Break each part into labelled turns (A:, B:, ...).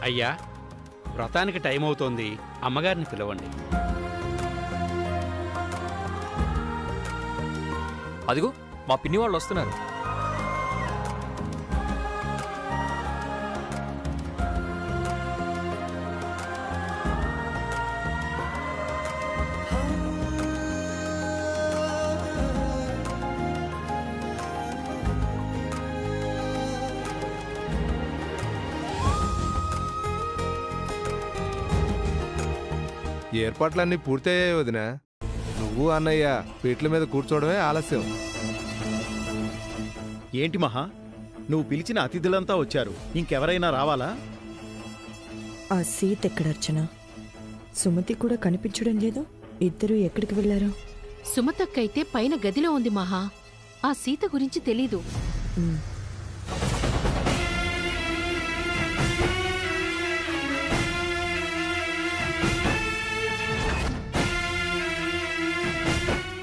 A: అయ్యా, వ్రతానికి టైం అవుతోంది, అమ్మగారిని పిలవండి.
B: అదిగో మా పిన్ని వాళ్ళు వస్తున్నారు.
C: ఏర్పాట్లన్నీ పూర్తయ్యాయి వదినా. నువ్వు అన్నయ్య పీట్ల మీద కూర్చోవడమే ఆలస్యం.
D: ఏంటి మహా, నువ్వు పిలిచిన అతిథులంతా వచ్చారు, ఇంకెవరైనా రావాలా?
E: ఆ సీత ఎక్కడ అర్చన? సుమతి కూడా కనిపించడం లేదు. ఇద్దరు ఎక్కడికి వెళ్లారు?
F: సుమతక్కైతే పైన గదిలో ఉంది మహా. ఆ సీత గురించి తెలీదు.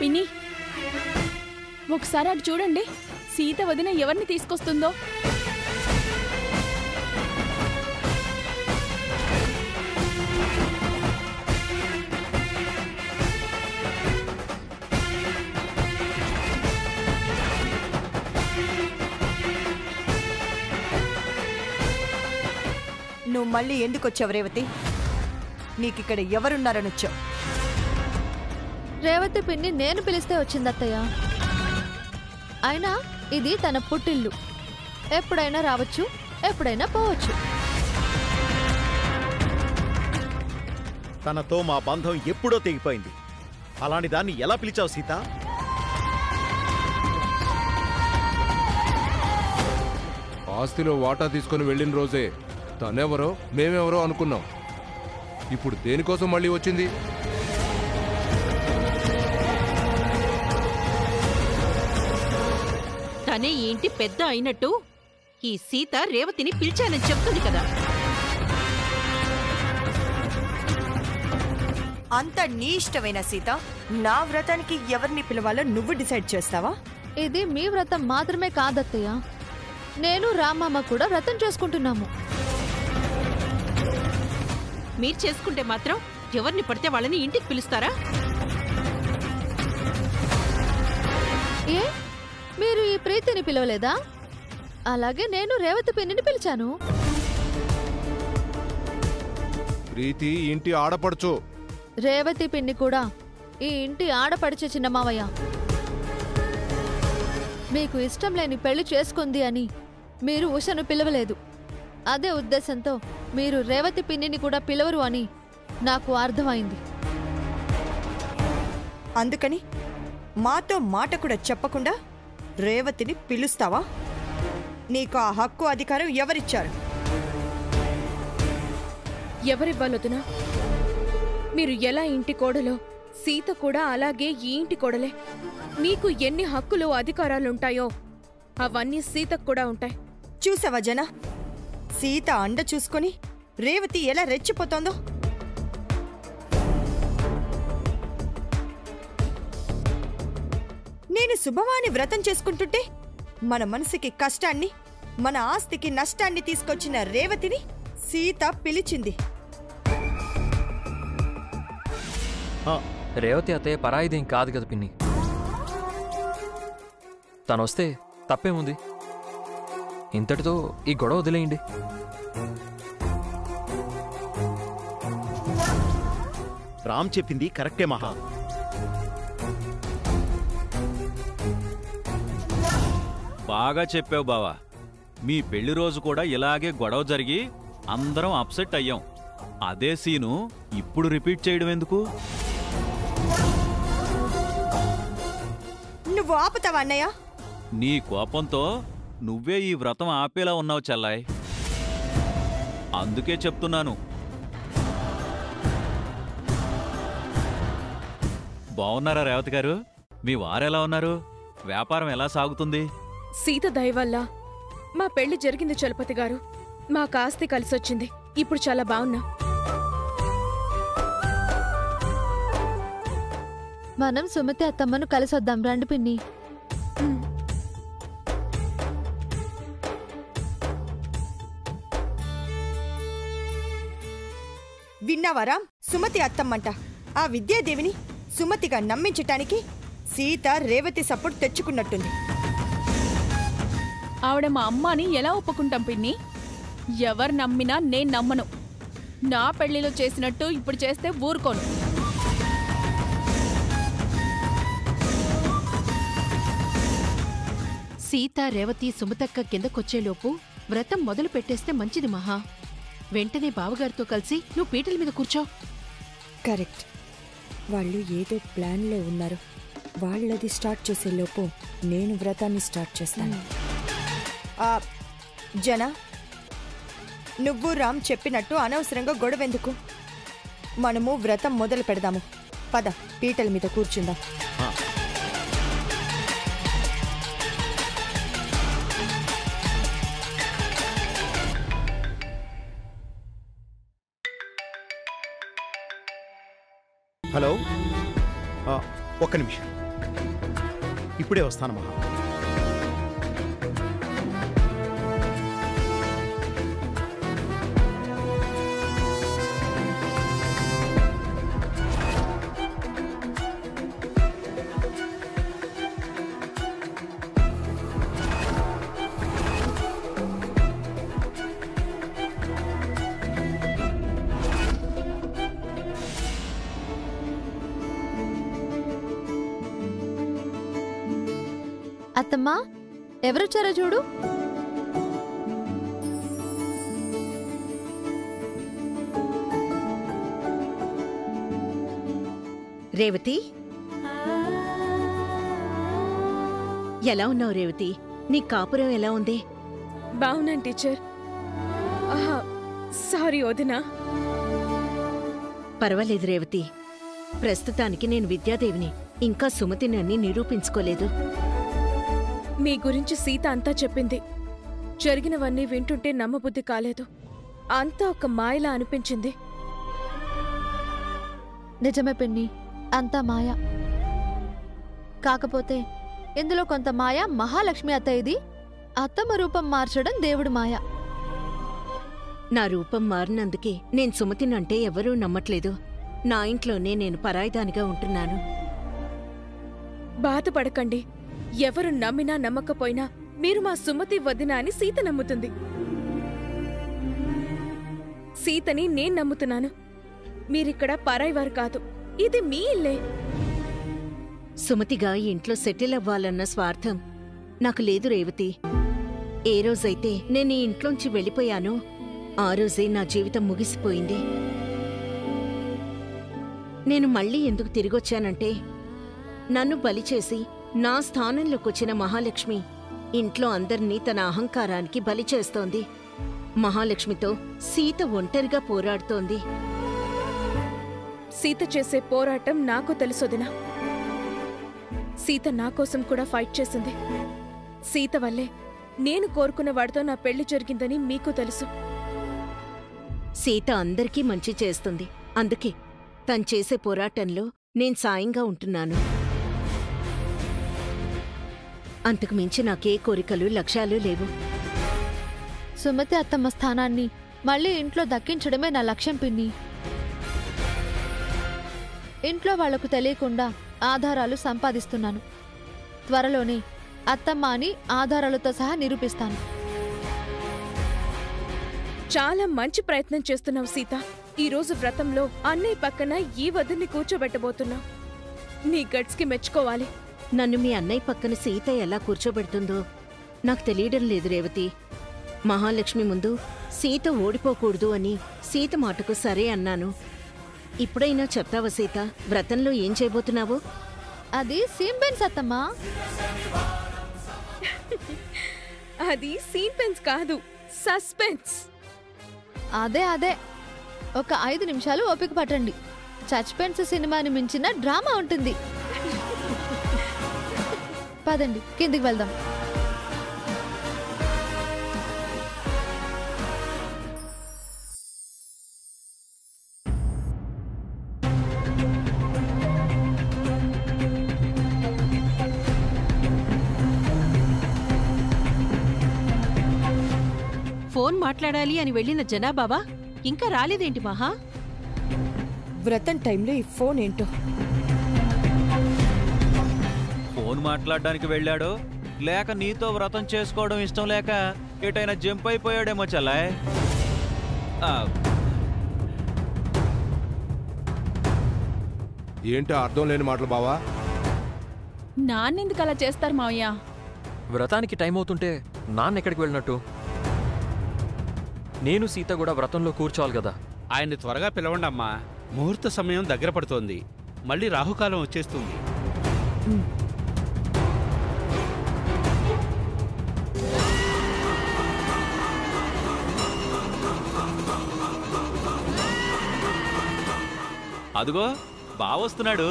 G: పిన్ని, ఒకసారి అటు చూడండి, సీత వదిన ఎవరిని తీసుకొస్తుందో.
E: నువ్వు మళ్ళీ ఎందుకు వచ్చావు రేవతి? నీకిక్కడ ఎవరున్నారని వచ్చావు?
H: రేవతి పిన్ని నేను పిలిస్తే వచ్చిందత్తయ్య. అయినా ఇది తన పుట్టిల్లు, ఎప్పుడైనా రావచ్చు, ఎప్పుడైనా పోవచ్చు.
D: తనతో మా బంధం ఎప్పుడో తెగిపోయింది. అలాంటి దాన్ని ఎలా పిలిచావు సీత?
C: ఆస్తిలో వాటా తీసుకుని వెళ్ళిన రోజే తనెవరో మేమెవరో అనుకున్నాం. ఇప్పుడు దేనికోసం మళ్ళీ వచ్చింది?
F: తనే ఏంటి పెద్ద అయినట్టు ఈ సీత రేవతిని పిలిచానని చెప్తుంది కదా.
E: అంత నీ ఇష్టమైన సీత, నా వ్రతానికి ఎవరిని పిలవాలో నువ్వు డిసైడ్ చేస్తావా?
H: ఇది మీ వ్రతం మాత్రమే కాదత్తయ్య, నేను రామమ్మ కూడా వ్రతం చేసుకుంటున్నాము.
F: మీరు చేసుకుంటే మాత్రం ఎవరిని పడితే వాళ్ళని ఇంటికి పిలుస్తారా?
H: ఏ, మీరు ఈ ప్రీతిని పిలవలేదా? అలాగే నేను రేవతి పిన్నిని పిలిచాను.
C: ప్రీతి ఇంటి ఆడపడుచు.
H: రేవతి పిన్ని కూడా ఈ ఇంటి ఆడపడిచే చిన్న మావయ్య. మీకు ఇష్టం లేని పెళ్లి చేసుకుంది అని మీరు ఉషను పిలవలేదు. అదే ఉద్దేశంతో మీరు రేవతి పిన్నిని కూడా పిలవరు అని నాకు అర్థమైంది.
E: అందుకని మాతో మాట కూడా చెప్పకుండా రేవతిని పిలుస్తావా? నీకు ఆ హక్కు అధికారం ఎవరిచ్చారు?
G: ఎవరివ్వాలొదినా? మీరు ఎలా ఇంటి కోడలో, సీత కూడా అలాగే ఈ ఇంటి కోడలే. మీకు ఎన్ని హక్కులు అధికారాలుంటాయో అవన్నీ సీతకు కూడా ఉంటాయి.
E: చూసావా జన, సీత అండ చూసుకొని రేవతి ఎలా రెచ్చిపోతోందో. నేను శుభవాని వ్రతం చేసుకుంటుంటే మన మనసుకి కష్టాన్ని, మన ఆస్తికి నష్టాన్ని తీసుకొచ్చిన రేవతిని సీత పిలిచింది.
B: రేవతి అత్తయ్య పరాయిదేం కాదు కదా పిన్ని. తనొస్తే తప్పేముంది? ఇంతటితో ఈ గొడవ వదిలేయండి.
D: రామ్ చెప్పింది కరెక్టే మహా.
I: బాగా చెప్పావు బావా. మీ పెళ్లి రోజు కూడా ఇలాగే గొడవ జరిగి అందరం అప్సెట్ అయ్యాం. అదే సీను ఇప్పుడు రిపీట్ చేయడం ఎందుకు?
E: నువ్వు ఆపుతావా అన్నయ్య?
I: నీ కోపంతో నువ్వే ఈ వ్రతం ఆపేలా ఉన్నావు చెల్లాయ్. అందుకే చెప్తున్నాను. బావున్నారా రేవతి గారు? మీ వారెలా ఉన్నారు? వ్యాపారం ఎలా సాగుతుంది?
G: సీత దయ వల్ల మా పెళ్లి జరిగింది చలపతి గారు. మా కాస్తి కలిసొచ్చింది. ఇప్పుడు చాలా బాగున్నా.
H: మనం సుమతి అత్తమ్మను కలిసొద్దాం రండి పిన్ని.
E: విన్నావారా? సుమతి అత్తమ్మంట. ఆ విద్యాదేవిని సుమతిగా నమ్మించటానికి సీత రేవతి సపోర్ట్ తెచ్చుకున్నట్టుంది.
G: ఆవిడ మా అమ్మ అని ఎలా ఒప్పుకుంటాం పిన్ని? ఎవరు నమ్మినా నేను నమ్మను. నా పెళ్లిలో చేసినట్టు ఇప్పుడు చేస్తే ఊరుకోను.
F: సీత రేవతి సుమతక్క కిందకొచ్చేలోపు వ్రతం మొదలు పెట్టేస్తే మంచిది మహా. వెంటనే బావగారితో కలిసి నువ్వు పీటల మీద కూర్చో.
E: కరెక్ట్. వాళ్ళు ఏదో ప్లాన్లో ఉన్నారు. వాళ్ళది స్టార్ట్ చేసేలోపు నేను వ్రతాన్ని స్టార్ట్ చేస్తాను. జన, నువ్వు రామ్ చెప్పినట్టు అనవసరంగా గొడవెందుకు? మనము వ్రతం మొదలు పెడదాము. పద, పీటల మీద కూర్చుందాం.
D: హలో, ఒక్క నిమిషం, ఇప్పుడే వస్తాను మహా.
H: అత్తమ్మా, ఎవరొచ్చారో చూడు.
F: రేవతి, ఎలా ఉన్నావు రేవతి? నీ కాపురం ఎలా ఉంది?
G: బావున్నాను టీచర్. సారీ వదినా.
F: పర్వాలేదు రేవతి. ప్రస్తుతానికి నేను విద్యాదేవిని, ఇంకా సుమతిని అన్ని నిరూపించుకోలేదు.
G: మీ గురించి సీత అంతా చెప్పింది. జరిగినవన్నీ వింటుంటే నమ్మబుద్ధి కాలేదు. అంతా ఒక మాయలా అనిపించింది.
H: నిజమే పిన్ని, అంతా మాయ. కాకపోతే ఇందులో కొంత మాయ మహాలక్ష్మి అత్తయ్యది. అత్తమ్మ రూపం మార్చడం దేవుడి మాయ.
F: నా రూపం మారినందుకే నేను సుమతినంటే ఎవరూ నమ్మట్లేదు. నా ఇంట్లోనే నేను పరాయిదానిగా ఉంటున్నాను.
G: బాధపడకండి. ఎవరు నమ్మినా నమ్మకపోయినా మీరు మా సుమతి వదిన అని సీత నమ్ముతుంది. సీతని నేను నమ్ముతున్నాను. మీరిక్కడ పరాయివారు కాదు. ఇది మీ ఇల్లే.
F: సుమతిగా ఇంట్లో సెటిల్ అవ్వాలన్న స్వార్థం నాకు లేదు రేవతి. ఏ రోజైతే నేను ఈ ఇంట్లోంచి వెళ్ళిపోయానో ఆ రోజే నా జీవితం ముగిసిపోయింది. నేను మళ్ళీ ఎందుకు తిరిగొచ్చానంటే, నన్ను బలి చేసి నా స్థానంలోకొచ్చిన మహాలక్ష్మి ఇంట్లో అందర్నీ తన అహంకారానికి బలి చేస్తోంది. మహాలక్ష్మితో సీత ఒంటరిగా పోరాడుతోంది.
G: సీత చేసే పోరాటం నాకు తెలుసొదినా. సీత నా కోసం కూడా ఫైట్ చేసింది. సీత వల్లే నేను కోరుకున్న వాడితో నా పెళ్లి జరిగిందని మీకు తెలుసు.
F: సీత అందరికీ మంచి చేస్తుంది. అందుకే తను చేసే పోరాటంలో నేను సాయంగా ఉంటున్నాను. అంతకు మించి నాకే కోరికలు లక్ష్యాలు లేవు.
H: సుమతి అత్తమ్మ స్థానాన్ని మళ్ళీ ఇంట్లో దక్కించడమే నా లక్ష్యం పిన్ని. ఇంట్లో వాళ్లకు తెలియకుండా ఆధారాలు సంపాదిస్తున్నాను. త్వరలోనే అత్తమ్మ అని ఆధారాలతో సహా నిరూపిస్తాను.
G: చాలా మంచి ప్రయత్నం చేస్తున్నావు సీత. ఈ రోజు వ్రతంలో అన్నయ్య పక్కన ఈ వదిన్ని కూర్చోబెట్టబోతున్నావు. నీ గట్స్కి మెచ్చుకోవాలి.
F: నన్ను మీ అన్నయ్య పక్కన సీత ఎలా కూర్చోబెడుతుందో నాకు తెలియడం లేదు రేవతి. మహాలక్ష్మి ముందు సీత ఓడిపోకూడదు అని సీత మాటకు సరే అన్నాను. ఇప్పుడైనా చెప్తావా సీత, వ్రతంలో ఏం చేయబోతున్నావో?
H: అది సీన్ పెన్స్ అత్తమ్మా.
G: అది సీన్ పెన్స్ కాదు, సస్పెన్స్.
H: అదే ఒక 5 నిమిషాలు ఓపిక పట్టండి. సస్పెన్స్ సినిమాని మించిన డ్రామా ఉంటుంది. పదండి, కిందికి వెళ్దాం.
F: ఫోన్ మాట్లాడాలి అని వెళ్ళిన జనాబావా ఇంకా రాలేదేంటి మహా?
E: వ్రతం టైంలో ఈ ఫోన్ ఏంటో.
I: ఫోన్ మాట్లాడడానికి వెళ్ళాడో లేక నీతో వ్రతం చేసుకోవడం ఇష్టం లేక ఎటైనా జంప్ అయిపోయాడేమో చెల్లాయ్.
C: ఏంటో అర్థం లేని మాటలు బావా.
G: నాన్నెందుకు అలా చేస్తారు మావయ్య?
B: వ్రతానికి టైం అవుతుంటే నాన్న ఎక్కడికి వెళ్ళినట్టు? నేను సీత కూడా వ్రతంలో కూర్చోవాలి కదా.
A: ఆయన్ని త్వరగా పిలవండి అమ్మా. ముహూర్త సమయం దగ్గర పడుతోంది. మళ్ళీ రాహుకాలం వచ్చేస్తుంది.
I: అదుగో బావొస్తున్నాడు.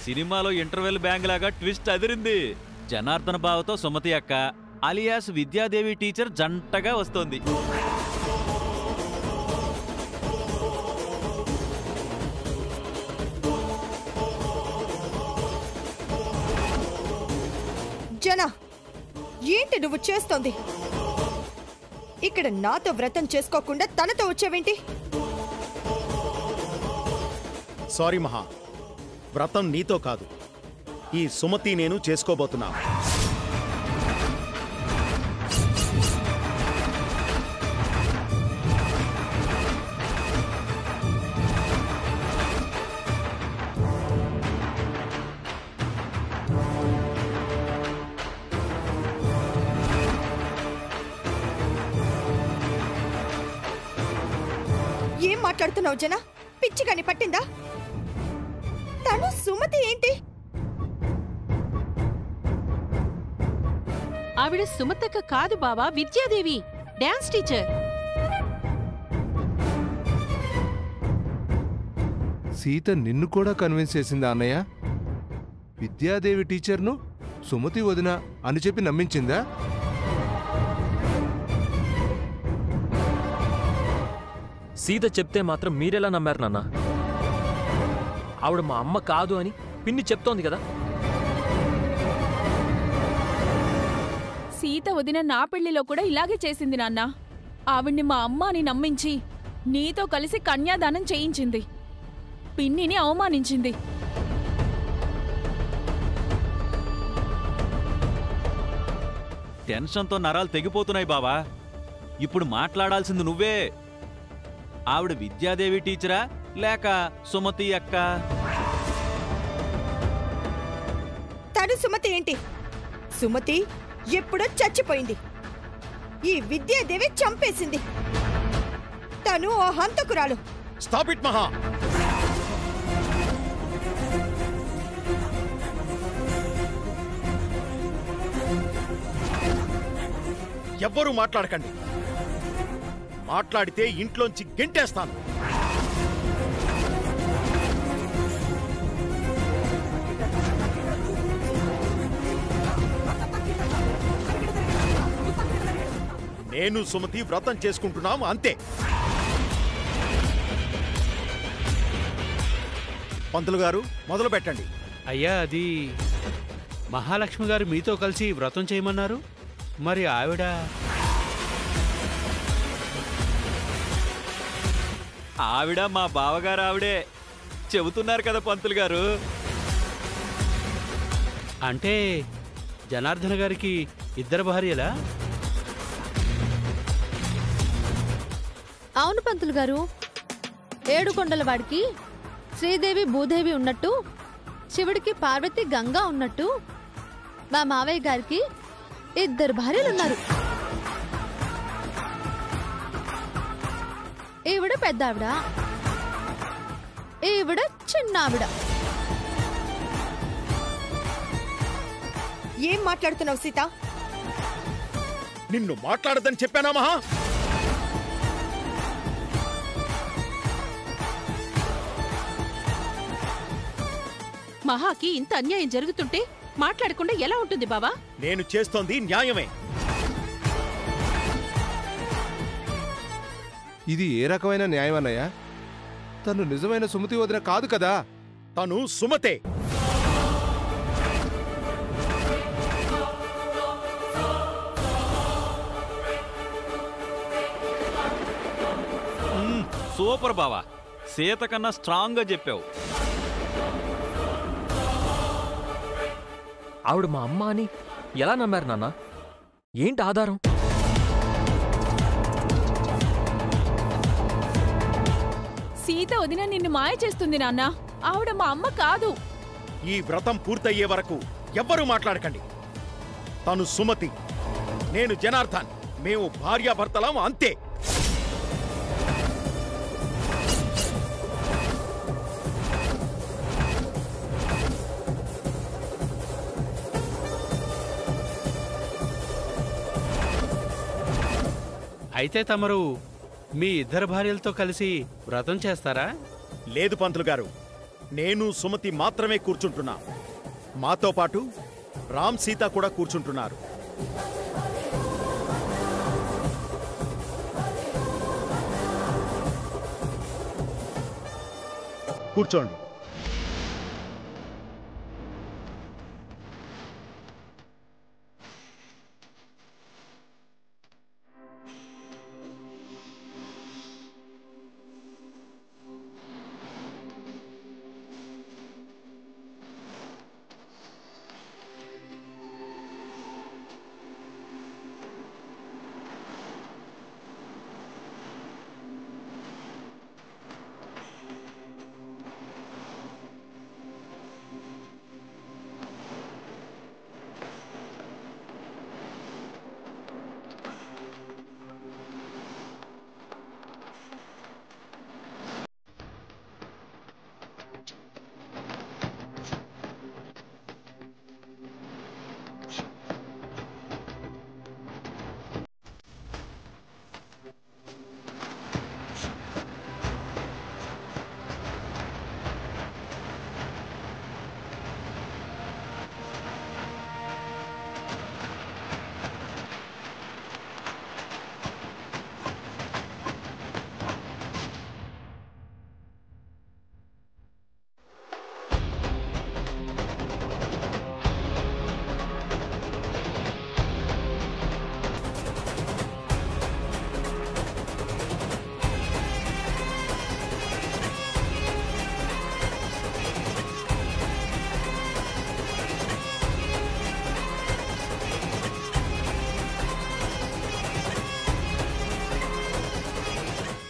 I: సినిమాలో ఇంటర్వెల్ బ్యాంగ్ లాగా ట్విస్ట్ అదిరింది. జనార్దన బావతో సుమతి అక్క అలియాస్ విద్యాదేవి టీచర్ జంటగా వస్తోంది.
E: జనా, ఏంటి నువ్వు చేస్తోంది? ఇక్కడ నాతో వ్రతం చేసుకోకుండా తనతో వచ్చావేంటి?
D: సారీ మహా, వ్రతం నీతో కాదు, ఈ సుమతి నేను చేసుకోబోతున్నాను.
E: ఏం మాట్లాడుతున్నావు జనా? పిచ్చిగాని పట్టిందా? తను సుమతి ఏంటి?
J: ఆవిడ సుమతక్క కాదు బావా, విద్యాదేవి డాన్స్ టీచర్.
C: సీత నిన్ను కూడా కన్విన్స్ చేసిందా అన్నయ్య? విద్యాదేవి టీచర్ను సుమతి వదిన అని చెప్పి నమ్మించిందా?
B: సీత చెప్తే మాత్రం మీరెలా నమ్మారు నాన్న? ఆవిడ మా అమ్మ కాదు అని పిన్ని చెప్తోంది కదా.
G: సీత వదిన నా పెళ్లిలో కూడా ఇలాగే చేసింది నాన్న. ఆవిడ్ని మా అమ్మ అని నమ్మించి నీతో కలిసి కన్యాదానం చేయించింది. పిన్నిని అవమానించింది.
I: టెన్షన్తో నరాలు తెగిపోతున్నాయి బావా. ఇప్పుడు మాట్లాడాల్సింది నువ్వే. ఆవిడ విద్యాదేవి టీచరా లేక సుమతి అక్క?
E: తను సుమతి ఏంటి? సుమతి ఎప్పుడో చచ్చిపోయింది. ఈ విద్యాదేవి చంపేసింది. తను ఓ హంతకురాలు.
D: స్టాప్ ఇట్ మహా. ఎవ్వరూ మాట్లాడకండి. మాట్లాడితే ఇంట్లోంచి గెంటేస్తాను. నేను సుమతి వ్రతం చేసుకుంటున్నాము అంతే. పంతులు గారు మొదలు పెట్టండి.
A: అయ్యా, అది మహాలక్ష్మి గారు మీతో కలిసి వ్రతం చేయమన్నారు. మరి ఆవిడ?
I: ఆవిడ మా బావగారు ఆవిడే. చెబుతున్నారు కదా పంతులు గారు.
A: అంటే జనార్దన గారికి ఇద్దరు భార్యలా?
H: అవును పంతులు గారు. ఏడుకొండల వాడికి శ్రీదేవి భూదేవి ఉన్నట్టు, శివుడికి పార్వతి గంగా ఉన్నట్టు, మా మావయ్య గారికి ఇద్దరు భార్యలున్నారు. ఈవిడ పెద్దావిడ, ఈవిడ చిన్నావిడ.
E: ఏం మాట్లాడుతున్నావు సీత?
D: నిన్ను మాట్లాడదని చెప్పానా మహా?
J: మహాకి ఇంత అన్యాయం జరుగుతుంటే మాట్లాడకుండా ఎలా ఉంటుంది బావా?
D: నేను చేస్తోంది న్యాయమే.
C: ఇది ఏ రకమైన న్యాయం అన్నయ్య? తను నిజమైన సుమతి వదిన కాదు కదా.
D: తను సుమతే.
I: సూపర్ బావా, సీత కన్నా స్ట్రాంగ్ గా చెప్పావు.
B: ఆవిడ మా అమ్మ అని ఎలా నమ్మారు నాన్న? ఏంటి ఆధారం?
G: సీత వదిన నిన్ను మాయ చేస్తుంది నాన్న. ఆవిడ మా అమ్మ కాదు.
D: ఈ వ్రతం పూర్తయ్యే వరకు ఎవ్వరూ మాట్లాడకండి. తను సుమతి, నేను జనార్దన్. మేము భార్యాభర్తలం, అంతే.
A: అయితే తమరు మీ ఇద్దరు భార్యలతో కలిసి వ్రతం చేస్తారా?
D: లేదు పంతులు గారు, నేను సుమతి మాత్రమే కూర్చుంటున్నా. మాతో పాటు రామ్ సీత కూడా కూర్చుంటున్నారు. కూర్చోండి.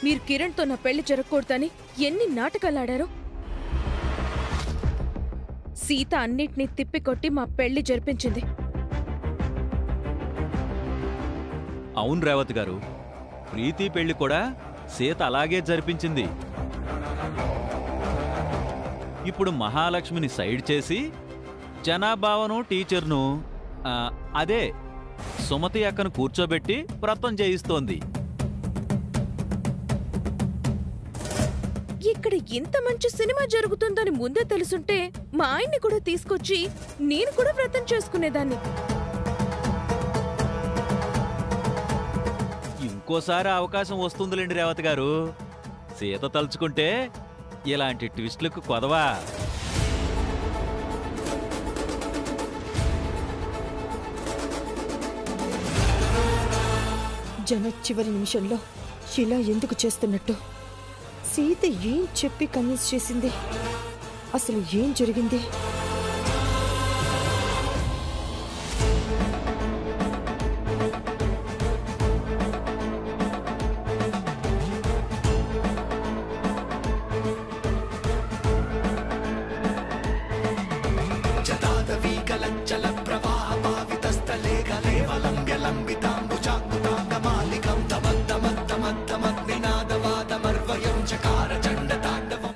G: మీరు కిరణ్తో నా పెళ్లి జరగకూడదని ఎన్ని నాటకాలాడారో. సీత అన్నిటినీ తిప్పికొట్టి మా పెళ్లి జరిపించింది.
I: అవును రేవతి గారు, ప్రీతి పెళ్లి కూడా సీత అలాగే జరిపించింది. ఇప్పుడు మహాలక్ష్మిని సైడ్ చేసి జనాభావను టీచర్ను అదే సుమతి అక్కను కూర్చోబెట్టి వ్రతం చేయిస్తోంది.
G: ఇక్కడ ఇంత మంచి సినిమా జరుగుతుందని ముందే తెలుసుంటే మా ఆయన్ని కూడా తీసుకొచ్చి నేను కూడా వ్రతం చేసుకునేదాన్ని.
I: ఇంకోసారి అవకాశం వస్తుందిలేండి రేవతి గారు. సీత తలుచుకుంటే ఇలాంటి ట్విస్టులకు కొదవా.
E: జన చివరి నిమిషంలో ఇలా ఎందుకు చేస్తున్నట్టు? సీత ఏం చెప్పి కన్విన్స్ చేసింది? అసలు ఏం జరిగింది?